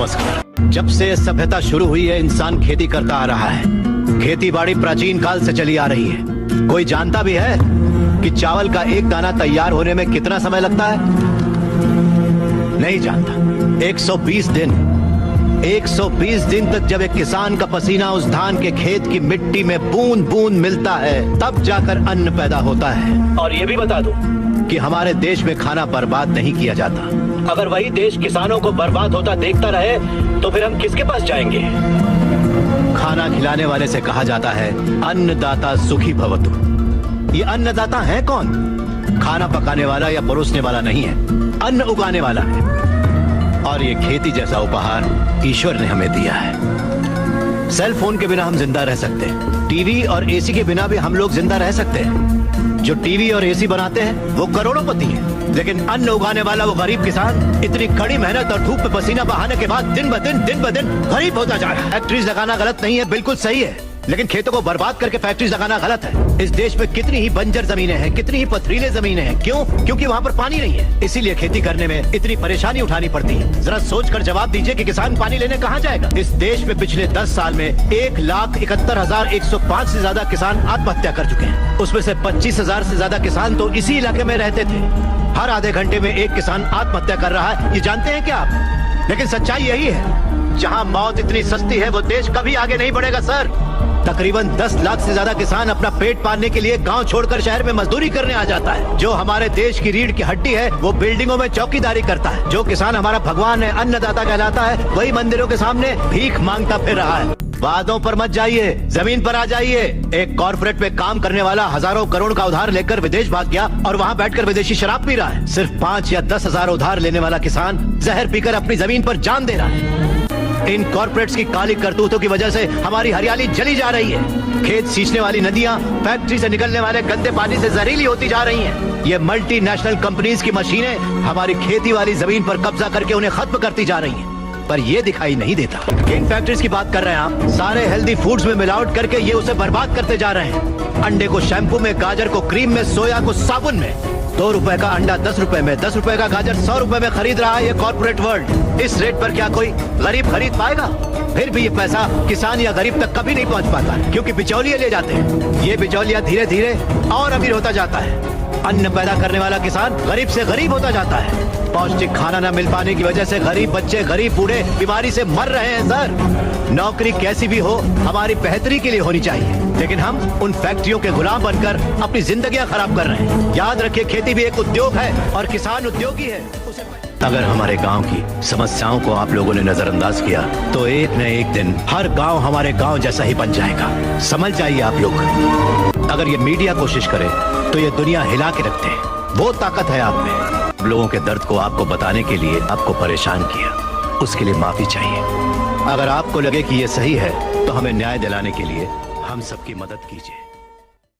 नमस्कार। जब से सभ्यता शुरू हुई है इंसान खेती करता आ रहा है। खेती बाड़ी प्राचीन काल से चली आ रही है। कोई जानता भी है कि चावल का एक दाना तैयार होने में कितना समय लगता है? नहीं जानता। 120 दिन तक जब एक किसान का पसीना उस धान के खेत की मिट्टी में बूंद बूंद मिलता है, तब जाकर अन्न पैदा होता है। और ये भी बता दूं कि हमारे देश में खाना बर्बाद नहीं किया जाता। अगर वही देश किसानों को बर्बाद होता देखता रहे तो फिर हम किसके पास जाएंगे? खाना खिलाने वाले से कहा जाता है अन्नदाता सुखी भवतु। ये अन्नदाता है कौन? खाना पकाने वाला या परोसने वाला नहीं है, अन्न उगाने वाला है। और ये खेती जैसा उपहार ईश्वर ने हमें दिया है। सेल फोन के बिना हम जिंदा रह सकते हैं, टीवी और एसी के बिना भी हम लोग जिंदा रह सकते हैं। जो टीवी और एसी बनाते हैं वो करोड़ोंपति है, लेकिन अन्न उगाने वाला वो गरीब किसान इतनी कड़ी मेहनत और धूप में पसीना बहाने के बाद दिन ब दिन गरीब होता जा रहा है। फैक्ट्रीज लगाना गलत नहीं है, बिल्कुल सही है, लेकिन खेतों को बर्बाद करके फैक्ट्रीज लगाना गलत है। इस देश में कितनी ही बंजर जमीनें हैं, कितनी ही पथरीले जमीनें हैं। क्यों? क्योंकि वहाँ पर पानी नहीं है, इसीलिए खेती करने में इतनी परेशानी उठानी पड़ती है। जरा सोच कर जवाब दीजिए कि किसान पानी लेने कहाँ जाएगा? इस देश में पिछले 10 साल में 1,71,105 से ज्यादा किसान आत्महत्या कर चुके हैं। उसमें से 25,000 से ज्यादा किसान तो इसी इलाके में रहते थे। हर आधे घंटे में एक किसान आत्महत्या कर रहा है, ये जानते हैं क्या आप? लेकिन सच्चाई यही है, जहाँ मौत इतनी सस्ती है वो देश कभी आगे नहीं बढ़ेगा सर। तकरीबन 10 लाख से ज्यादा किसान अपना पेट पालने के लिए गांव छोड़कर शहर में मजदूरी करने आ जाता है। जो हमारे देश की रीढ़ की हड्डी है वो बिल्डिंगों में चौकीदारी करता है। जो किसान हमारा भगवान है, अन्नदाता कहलाता है, वही मंदिरों के सामने भीख मांगता फिर रहा है। वादों पर मत जाइए, जमीन पर आ जाइए। एक कॉर्पोरेट में काम करने वाला हजारों करोड़ का उधार लेकर विदेश भाग गया और वहाँ बैठकर विदेशी शराब पी रहा है। सिर्फ 5 या 10 हजार उधार लेने वाला किसान जहर पीकर अपनी जमीन पर जान दे रहा है। इन कॉर्पोरेट्स की काली करतूतों की वजह से हमारी हरियाली जली जा रही है। खेत सींचने वाली नदियां फैक्ट्री से निकलने वाले गंदे पानी से जहरीली होती जा रही हैं। ये मल्टीनेशनल कंपनीज की मशीनें हमारी खेती वाली जमीन पर कब्जा करके उन्हें खत्म करती जा रही हैं। पर ये दिखाई नहीं देता। इन फैक्ट्रीज की बात कर रहे हैं आप, सारे हेल्दी फूड्स में मिलावट करके ये उसे बर्बाद करते जा रहे हैं। अंडे को शैम्पू में, गाजर को क्रीम में, सोया को साबुन में। 2 रुपए का अंडा 10 रुपए में, 10 रुपए का गाजर 100 रुपए में खरीद रहा है ये कॉर्पोरेट वर्ल्ड। इस रेट पर क्या कोई गरीब खरीद पाएगा? फिर भी ये पैसा किसान या गरीब तक कभी नहीं पहुंच पाता, क्योंकि बिचौलिए ले जाते हैं। ये बिचौलिया धीरे धीरे और अमीर होता जाता है। अन्न पैदा करने वाला किसान गरीब से गरीब होता जाता है। पौष्टिक खाना न मिल पाने की वजह से गरीब बच्चे, गरीब बूढ़े बीमारी से मर रहे हैं सर। नौकरी कैसी भी हो हमारी बेहतरी के लिए होनी चाहिए, लेकिन हम उन फैक्ट्रियों के गुलाम बनकर अपनी जिंदगियां खराब कर रहे हैं। याद रखिए, खेती भी एक उद्योग है और किसान उद्योगी है। अगर हमारे गांव की समस्याओं को आप लोगों ने नजरअंदाज किया तो एक न एक दिन हर गांव हमारे गांव जैसा ही बन जाएगा। समझ जाइए आप लोग। अगर ये मीडिया कोशिश करे तो ये दुनिया हिला के रखते हैं। वो ताकत है आप में। लोगों के दर्द को आपको बताने के लिए आपको परेशान किया, उसके लिए माफी चाहिए। अगर आपको लगे कि ये सही है तो हमें न्याय दिलाने के लिए हम सबकी मदद कीजिए।